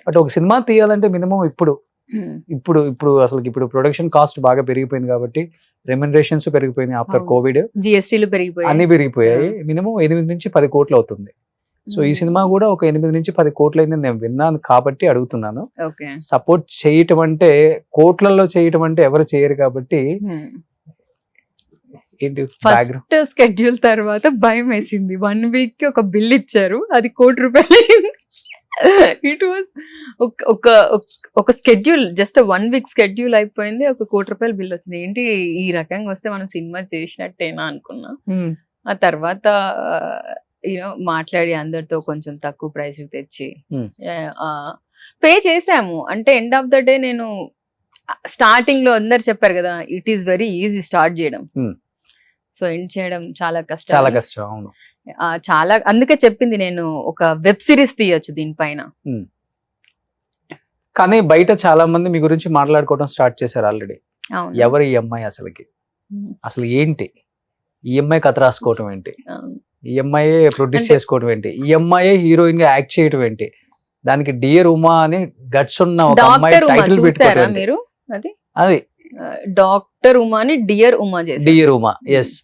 But ఒక cinema తీయాలంటే minimum ఇప్పుడు ప్రొడక్షన్ కాస్ట్ బాగా పెరిగిపోయింది కాబట్టి రెమ్యునరేషన్స్ పెరిగిపోయినాయి ఆఫ్టర్ కోవిడ్, జిఎస్టీలు పెరిగిపోయాయి, అన్ని పెరిగిపోయాయి. మినిమం 8 నుంచి 10 కోట్లు అవుతుంది. సో ఈ సినిమా కూడా ఒక 8 నుంచి 10 కోట్లు అయిందని నేను విన్నాను కాబట్టి అడుగుతున్నాను. సపోర్ట్ చేయటం అంటే కోట్లలో చేయటం అంటే ఎవరు చేయరు కాబట్టి ఏంటి ఫస్ట్ స్కెడ్యూల్ తర్వాత భయం వేసింది. 1 వీక్ కి ఒక బిల్ ఇచ్చారు, అది ₹1,00,00,000. ఇట్ వాస్ ఒక స్కెడ్యూల్, జస్ట్ 1 వీక్ స్కెడ్యూల్ అయిపోయింది, ₹1,00,00,000 బిల్ వచ్చింది. ఏంటి ఈ రకంగా వస్తే మనం సినిమా చేసినట్టేనా అనుకున్నా. ఆ తర్వాత మాట్లాడి అందరితో కొంచెం తక్కువ ప్రైస్ తెచ్చి పే చేసాము. అంటే ఎండ్ ఆఫ్ ద డే నేను స్టార్టింగ్ లో అందరు చెప్పారు కదా, it is very easy start చేయడం, సో ఎండ్ చేయడం చాలా కష్టం. అవును. చాలా, అందుకే చెప్పింది నేను ఒక వెబ్ సిరీస్ తీయొచ్చు దీనిపైన. కానీ బయట చాలా మంది మీ గురించి మాట్లాడుకోవడం స్టార్ట్ చేశారు ఆల్రెడీ. ఎవరు ఈ అమ్మాయి, అసలు ఏంటి ఈ అమ్మాయి కథ రాసుకోవటం ఏంటి, ఈ అమ్మాయి ప్రొడ్యూస్ చేసుకోవడం ఏంటి, ఈ అమ్మాయి హీరోయిన్ గా యాక్ట్ చేయడం ఏంటి, దానికి డియర్ ఉమా అని గట్స్ ఉన్న ఒక అమ్మాయి టైటిల్ పెట్టారా మీరు? అది అది డాక్టర్ ఉమా అని డియర్ ఉమా చేశారు. Dear Uma, yes.